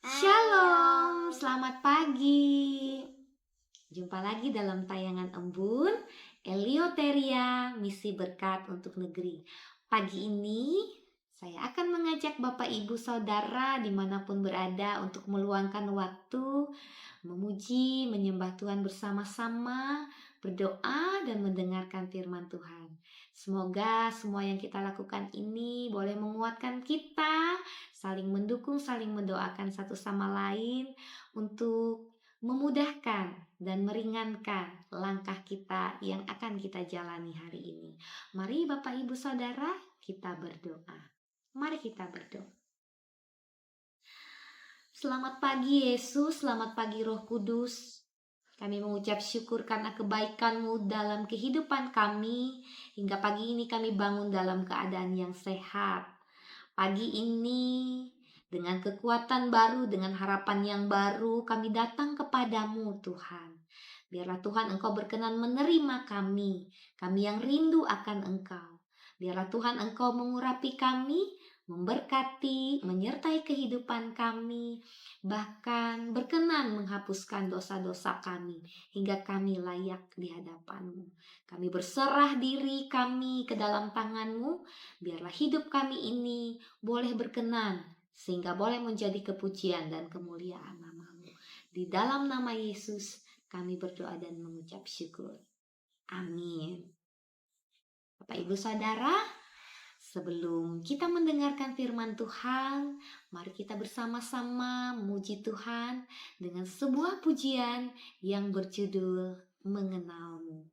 Shalom, selamat pagi. Jumpa lagi dalam tayangan Embun, Elioteria, Misi Berkat untuk Negeri. Pagi ini saya akan mengajak Bapak Ibu Saudara dimanapun berada untuk meluangkan waktu, memuji, menyembah Tuhan bersama-sama, berdoa dan mendengarkan firman Tuhan. Semoga semua yang kita lakukan ini boleh menguatkan kita, saling mendukung, saling mendoakan satu sama lain untuk memudahkan dan meringankan langkah kita yang akan kita jalani hari ini. Mari Bapak Ibu Saudara, kita berdoa. Mari kita berdoa. Selamat pagi Yesus, selamat pagi Roh Kudus. Kami mengucap syukur karena kebaikan-Mu dalam kehidupan kami. Hingga pagi ini kami bangun dalam keadaan yang sehat. Pagi ini dengan kekuatan baru, dengan harapan yang baru, kami datang kepadamu Tuhan. Biarlah Tuhan Engkau berkenan menerima kami yang rindu akan Engkau. Biarlah Tuhan Engkau mengurapi kami, memberkati, menyertai kehidupan kami, bahkan berkenan menghapuskan dosa-dosa kami, hingga kami layak di hadapan-Mu. Kami berserah diri kami ke dalam tangan-Mu, biarlah hidup kami ini boleh berkenan, sehingga boleh menjadi kepujian dan kemuliaan nama-Mu. Di dalam nama Yesus, kami berdoa dan mengucap syukur. Amin. Bapak Ibu Saudara, sebelum kita mendengarkan firman Tuhan, mari kita bersama-sama memuji Tuhan dengan sebuah pujian yang berjudul Mengenal-Mu.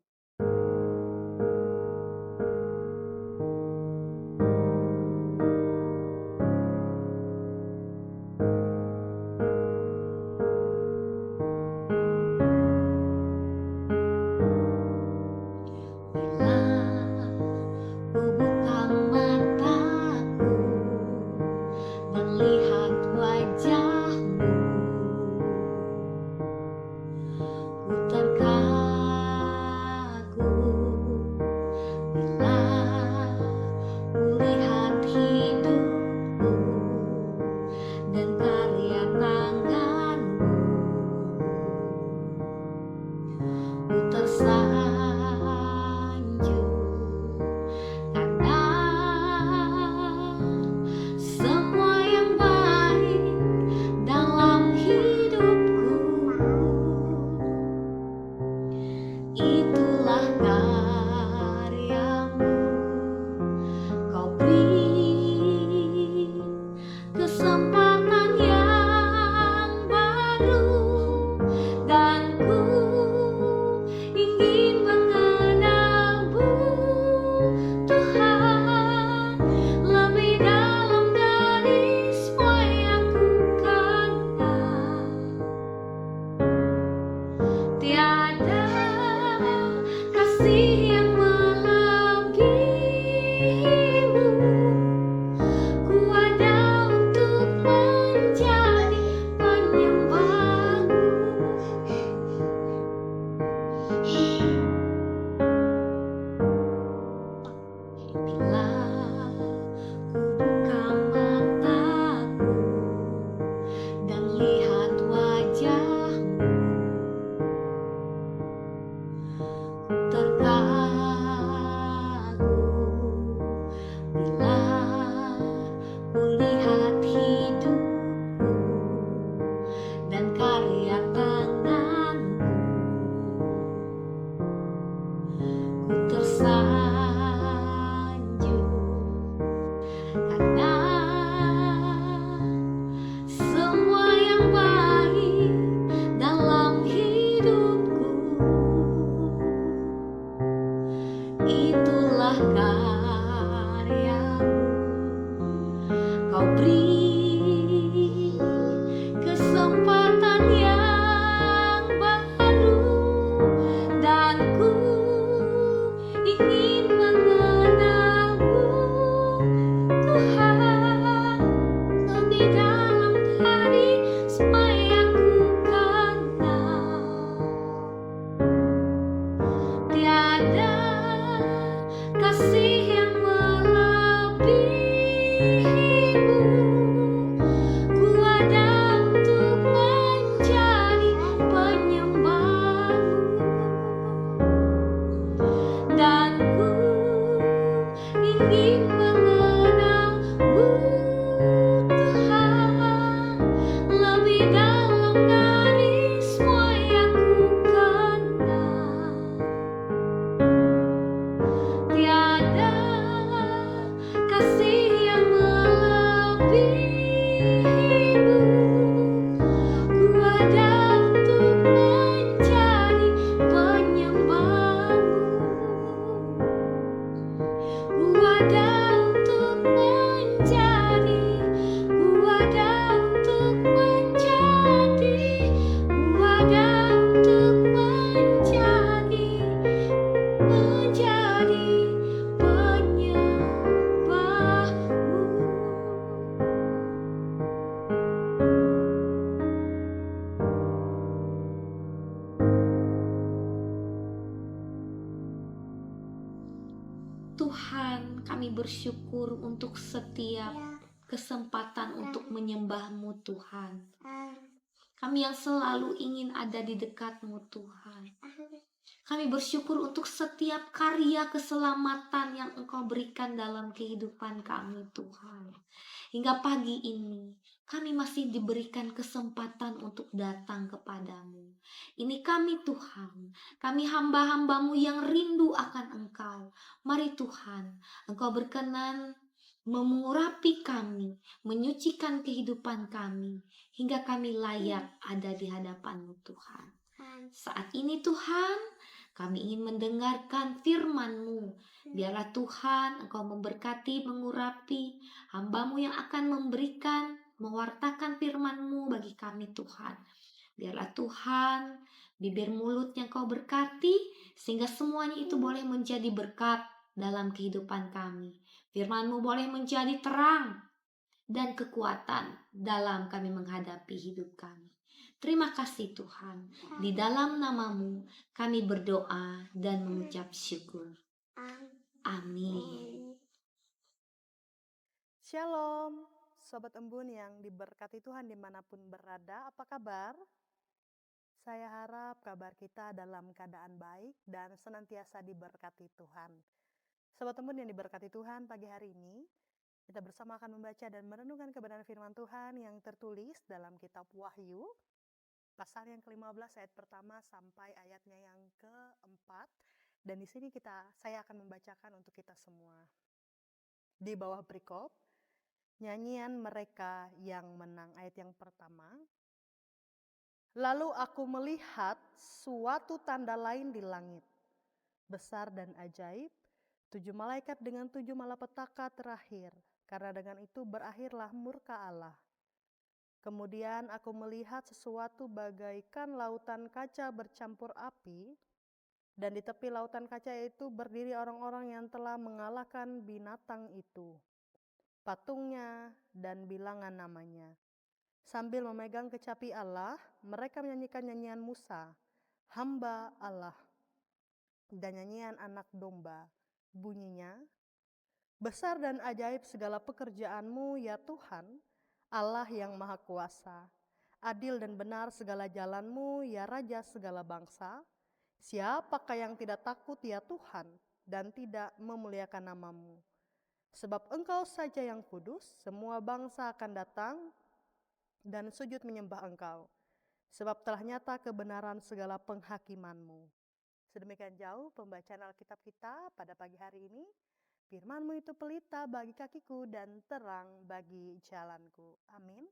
Kesempatan bersyukur untuk setiap kesempatan untuk menyembah-Mu Tuhan. Kami yang selalu ingin ada di dekat-Mu Tuhan. Kami bersyukur untuk setiap karya keselamatan yang Engkau berikan dalam kehidupan kami Tuhan. Hingga pagi ini kami masih diberikan kesempatan untuk datang kepadamu. Ini kami Tuhan, kami hamba-hambamu yang rindu akan Engkau. Mari Tuhan, Engkau berkenan mengurapi kami, menyucikan kehidupan kami, hingga kami layak ada di hadapan-Mu Tuhan. Saat ini Tuhan, kami ingin mendengarkan firman-Mu. Biarlah Tuhan Engkau memberkati, mengurapi hamba-Mu yang akan memberikan, mewartakan firman-Mu bagi kami Tuhan. Biarlah Tuhan, bibir mulut yang Kau berkati, sehingga semuanya itu boleh menjadi berkat dalam kehidupan kami. Firman-Mu boleh menjadi terang dan kekuatan dalam kami menghadapi hidup kami. Terima kasih Tuhan. Di dalam nama-Mu kami berdoa dan mengucap syukur. Amin. Shalom, Sobat Embun yang diberkati Tuhan dimanapun berada, apa kabar? Saya harap kabar kita dalam keadaan baik dan senantiasa diberkati Tuhan. Sobat Embun yang diberkati Tuhan, pagi hari ini kita bersama akan membaca dan merenungkan kebenaran firman Tuhan yang tertulis dalam kitab Wahyu, pasal yang ke-15 ayat pertama sampai ayatnya yang ke-4. Dan di sini saya akan membacakan untuk kita semua. Di bawah perikop, nyanyian mereka yang menang, ayat yang pertama. Lalu aku melihat suatu tanda lain di langit, besar dan ajaib, 7 malaikat dengan 7 malapetaka terakhir, karena dengan itu berakhirlah murka Allah. Kemudian aku melihat sesuatu bagaikan lautan kaca bercampur api, dan di tepi lautan kaca itu berdiri orang-orang yang telah mengalahkan binatang itu, patungnya dan bilangan namanya. Sambil memegang kecapi Allah, mereka menyanyikan nyanyian Musa, hamba Allah, dan nyanyian anak domba. Bunyinya, besar dan ajaib segala pekerjaan-Mu ya Tuhan, Allah yang maha kuasa. Adil dan benar segala jalan-Mu ya Raja segala bangsa. Siapakah yang tidak takut ya Tuhan dan tidak memuliakan nama-Mu? Sebab Engkau saja yang kudus, semua bangsa akan datang dan sujud menyembah Engkau, sebab telah nyata kebenaran segala penghakiman-Mu. Sedemikian jauh pembacaan Alkitab kita pada pagi hari ini. Firman-Mu itu pelita bagi kakiku dan terang bagi jalanku. Amin.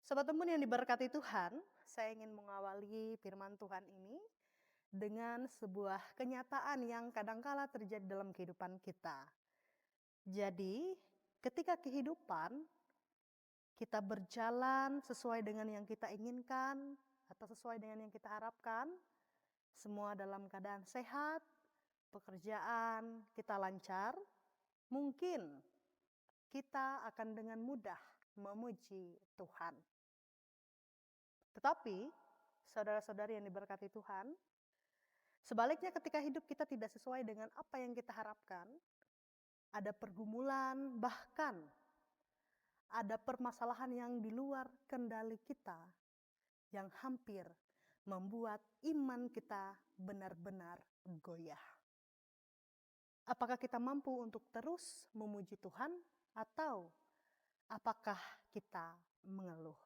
Sobat Embun yang diberkati Tuhan, saya ingin mengawali firman Tuhan ini dengan sebuah kenyataan yang kadangkala terjadi dalam kehidupan kita. Jadi, ketika kehidupan kita berjalan sesuai dengan yang kita inginkan atau sesuai dengan yang kita harapkan, semua dalam keadaan sehat, pekerjaan kita lancar, mungkin kita akan dengan mudah memuji Tuhan. Tetapi, saudara-saudari yang diberkati Tuhan, sebaliknya ketika hidup kita tidak sesuai dengan apa yang kita harapkan, ada pergumulan, bahkan ada permasalahan yang di luar kendali kita yang hampir membuat iman kita benar-benar goyah. Apakah kita mampu untuk terus memuji Tuhan atau apakah kita mengeluh?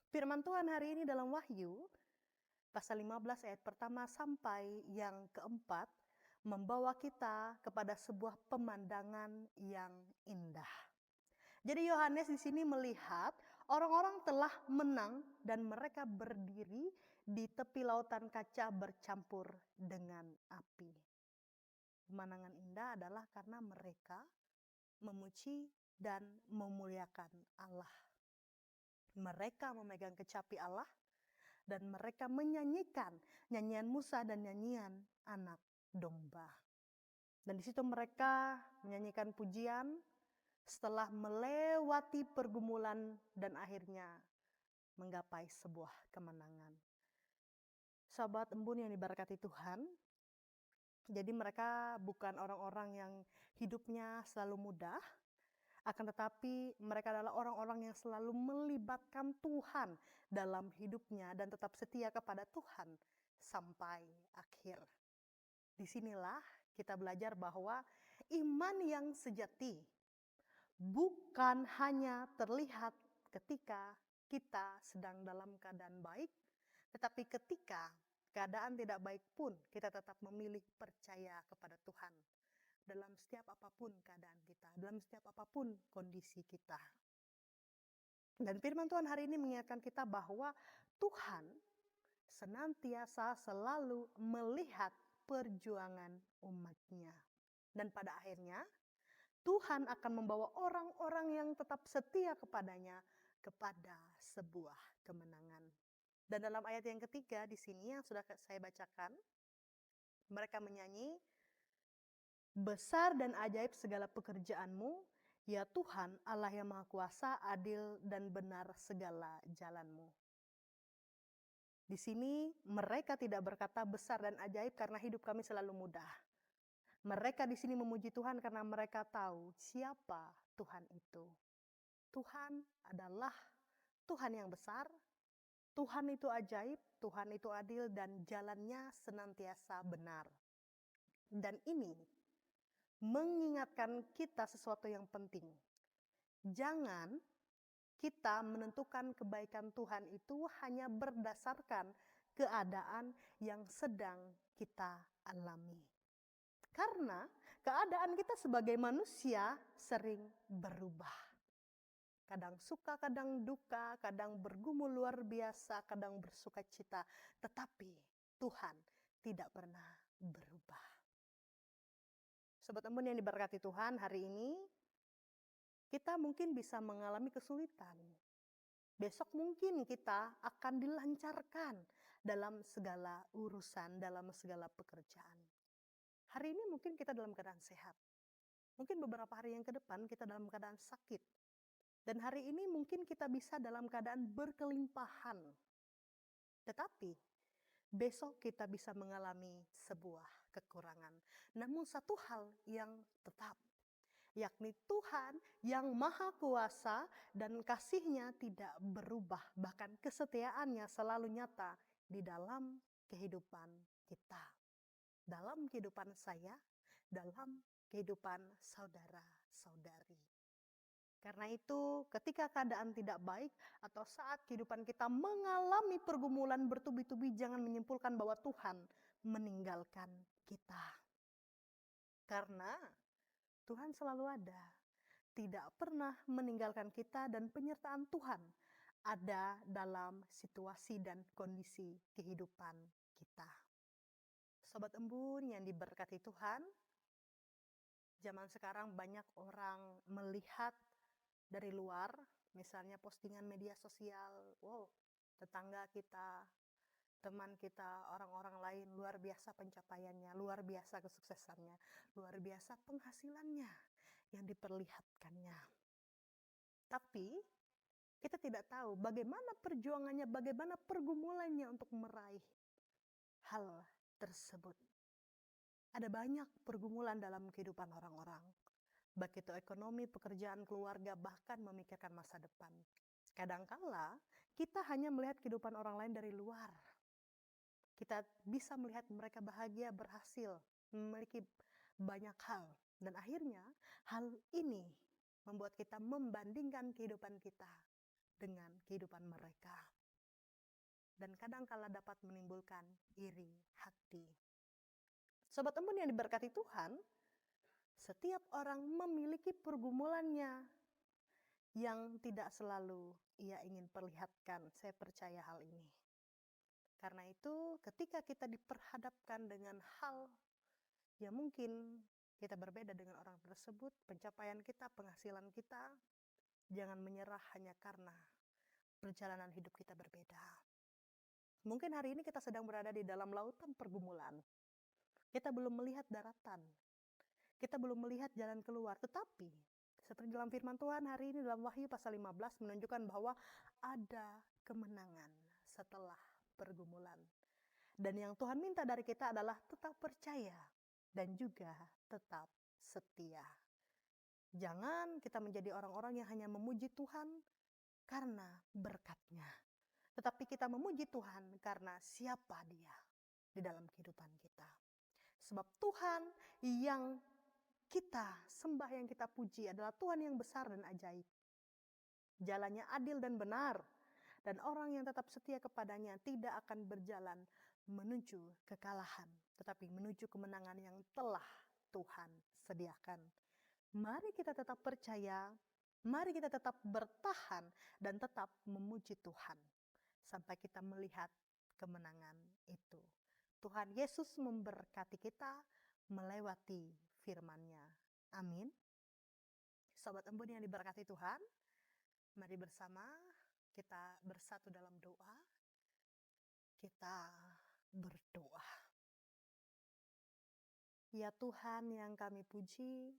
Firman Tuhan hari ini dalam Wahyu pasal 15 ayat pertama sampai yang keempat membawa kita kepada sebuah pemandangan yang indah. Jadi Yohanes di sini melihat orang-orang telah menang dan mereka berdiri di tepi lautan kaca bercampur dengan api. Pemandangan indah adalah karena mereka memuji dan memuliakan Allah. Mereka memegang kecapi Allah dan mereka menyanyikan nyanyian Musa dan nyanyian anak domba. Dan di situ mereka menyanyikan pujian setelah melewati pergumulan dan akhirnya menggapai sebuah kemenangan. Sahabat Embun yang diberkati Tuhan, Jadi mereka bukan orang-orang yang hidupnya selalu mudah, akan tetapi mereka adalah orang-orang yang selalu melibatkan Tuhan dalam hidupnya dan tetap setia kepada Tuhan sampai akhir. Disinilah kita belajar bahwa iman yang sejati bukan hanya terlihat ketika kita sedang dalam keadaan baik, tetapi ketika keadaan tidak baik pun kita tetap memilih percaya kepada Tuhan dalam setiap apapun keadaan kita, dalam setiap apapun kondisi kita. Dan firman Tuhan hari ini mengingatkan kita bahwa Tuhan senantiasa selalu melihat perjuangan umatnya. Dan pada akhirnya Tuhan akan membawa orang-orang yang tetap setia kepadanya kepada sebuah kemenangan. Dan dalam ayat yang ketiga di sini yang sudah saya bacakan, mereka menyanyi, "Besar dan ajaib segala pekerjaanmu, ya Tuhan Allah yang Maha Kuasa, adil dan benar segala jalanmu." Di sini mereka tidak berkata besar dan ajaib karena hidup kami selalu mudah. Mereka di sini memuji Tuhan karena mereka tahu siapa Tuhan itu. Tuhan adalah Tuhan yang besar, Tuhan itu ajaib, Tuhan itu adil, dan jalannya senantiasa benar. Dan ini mengingatkan kita sesuatu yang penting. Jangan kita menentukan kebaikan Tuhan itu hanya berdasarkan keadaan yang sedang kita alami. Karena keadaan kita sebagai manusia sering berubah. Kadang suka, kadang duka, kadang bergumul luar biasa, kadang bersuka cita. Tetapi Tuhan tidak pernah berubah. Sobat Embun yang diberkati Tuhan, hari ini kita mungkin bisa mengalami kesulitan. Besok mungkin kita akan dilancarkan dalam segala urusan, dalam segala pekerjaan. Hari ini mungkin kita dalam keadaan sehat. Mungkin beberapa hari yang ke depan kita dalam keadaan sakit. Dan hari ini mungkin kita bisa dalam keadaan berkelimpahan. Tetapi besok kita bisa mengalami sebuah kekurangan. Namun satu hal yang tetap, yakni Tuhan yang Maha Kuasa dan kasih-Nya tidak berubah. Bahkan kesetiaannya selalu nyata di dalam kehidupan kita. Dalam kehidupan saya, dalam kehidupan saudara-saudari. Karena itu ketika keadaan tidak baik atau saat kehidupan kita mengalami pergumulan bertubi-tubi, jangan menyimpulkan bahwa Tuhan meninggalkan kita. Karena Tuhan selalu ada, tidak pernah meninggalkan kita, dan penyertaan Tuhan ada dalam situasi dan kondisi kehidupan kita. Sobat Embun yang diberkati Tuhan, zaman sekarang banyak orang melihat dari luar, misalnya postingan media sosial, wow, tetangga kita, teman kita, orang-orang lain luar biasa pencapaiannya, luar biasa kesuksesannya, luar biasa penghasilannya yang diperlihatkannya. Tapi kita tidak tahu bagaimana perjuangannya, bagaimana pergumulannya untuk meraih hal tersebut. Ada banyak pergumulan dalam kehidupan orang-orang. Baik itu ekonomi, pekerjaan, keluarga, bahkan memikirkan masa depan. Kadangkala kita hanya melihat kehidupan orang lain dari luar. Kita bisa melihat mereka bahagia, berhasil, memiliki banyak hal. Dan akhirnya hal ini membuat kita membandingkan kehidupan kita dengan kehidupan mereka. Dan kadangkala dapat menimbulkan iri hati. Sobat Embun yang diberkati Tuhan, setiap orang memiliki pergumulannya yang tidak selalu ia ingin perlihatkan. Saya percaya hal ini. Karena itu ketika kita diperhadapkan dengan hal yang mungkin kita berbeda dengan orang tersebut, pencapaian kita, penghasilan kita, jangan menyerah hanya karena perjalanan hidup kita berbeda. Mungkin hari ini kita sedang berada di dalam lautan pergumulan. Kita belum melihat daratan. Kita belum melihat jalan keluar. Tetapi seperti dalam firman Tuhan hari ini dalam Wahyu pasal 15 menunjukkan bahwa ada kemenangan setelah pergumulan. Dan yang Tuhan minta dari kita adalah tetap percaya dan juga tetap setia. Jangan kita menjadi orang-orang yang hanya memuji Tuhan karena berkat-Nya, tetapi kita memuji Tuhan karena siapa Dia di dalam kehidupan kita. Sebab Tuhan yang kita sembah, yang kita puji adalah Tuhan yang besar dan ajaib. Jalannya adil dan benar, dan orang yang tetap setia kepadanya tidak akan berjalan menuju kekalahan, tetapi menuju kemenangan yang telah Tuhan sediakan. Mari kita tetap percaya, mari kita tetap bertahan dan tetap memuji Tuhan sampai kita melihat kemenangan itu. Tuhan Yesus memberkati kita melewati firman-Nya. Amin. Sobat Embun yang diberkati Tuhan, mari bersama kita bersatu dalam doa. Kita berdoa. Ya Tuhan yang kami puji,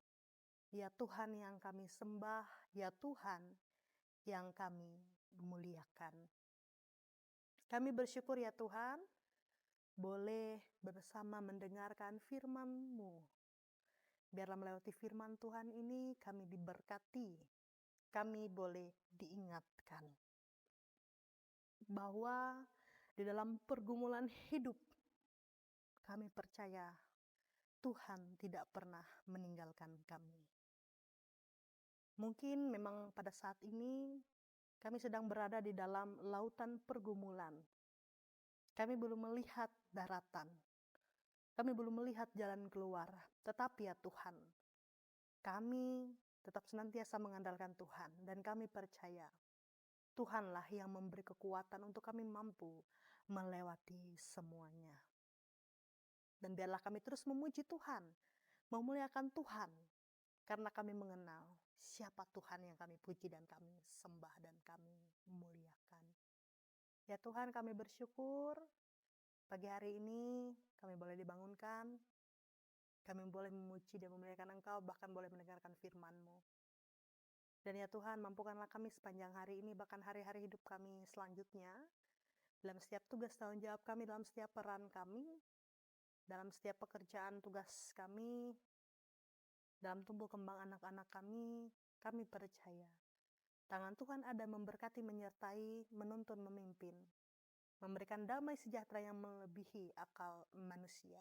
ya Tuhan yang kami sembah, ya Tuhan yang kami muliakan. Kami bersyukur ya Tuhan, boleh bersama mendengarkan firman-Mu. Biarlah melewati firman Tuhan ini kami diberkati, kami boleh diingatkan bahwa di dalam pergumulan hidup kami percaya Tuhan tidak pernah meninggalkan kami. Mungkin memang pada saat ini kami sedang berada di dalam lautan pergumulan. Kami belum melihat daratan. Kami belum melihat jalan keluar. Tetapi ya Tuhan, kami tetap senantiasa mengandalkan Tuhan. Dan kami percaya Tuhanlah yang memberi kekuatan untuk kami mampu melewati semuanya. Dan biarlah kami terus memuji Tuhan, memuliakan Tuhan, karena kami mengenal siapa Tuhan yang kami puji dan kami sembah dan kami muliakan. Ya Tuhan, kami bersyukur pagi hari ini kami boleh dibangunkan, kami boleh memuji dan memuliakan Engkau, bahkan boleh mendengarkan firman-Mu. Dan ya Tuhan, mampukanlah kami sepanjang hari ini, bahkan hari-hari hidup kami selanjutnya, dalam setiap tugas tanggung jawab kami, dalam setiap peran kami, dalam setiap pekerjaan tugas kami, dalam tumbuh kembang anak-anak kami percaya tangan Tuhan ada memberkati, menyertai, menuntun, memimpin, memberikan damai sejahtera yang melebihi akal manusia.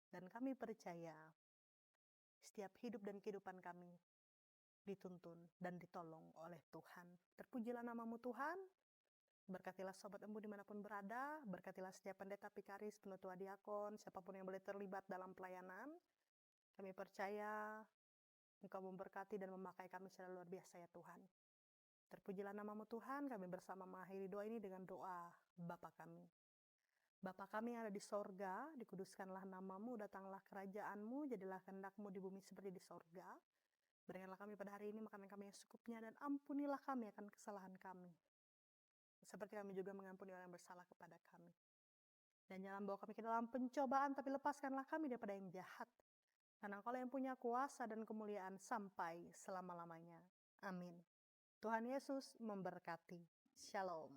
Dan kami percaya setiap hidup dan kehidupan kami dituntun dan ditolong oleh Tuhan. Terpujilah nama-Mu Tuhan. Berkatilah Sobat Embun dimanapun berada, berkatilah setiap pendeta, pikaris, penutua diakon, siapapun yang boleh terlibat dalam pelayanan. Kami percaya Engkau memberkati dan memakai kami secara luar biasa ya Tuhan. Terpujilah nama-Mu Tuhan, kami bersama mengakhiri doa ini dengan doa Bapa kami. Bapa kami yang ada di sorga, dikuduskanlah nama-Mu, datanglah kerajaan-Mu, jadilah kehendak-Mu di bumi seperti di sorga. Berikanlah kami pada hari ini makanan kami yang secukupnya, dan ampunilah kami akan kesalahan kami, seperti kami juga mengampuni orang yang bersalah kepada kami. Dan jangan bawa kami ke dalam pencobaan, tapi lepaskanlah kami daripada yang jahat. Karena Engkau yang punya kuasa dan kemuliaan sampai selama-lamanya. Amin. Tuhan Yesus memberkati. Shalom.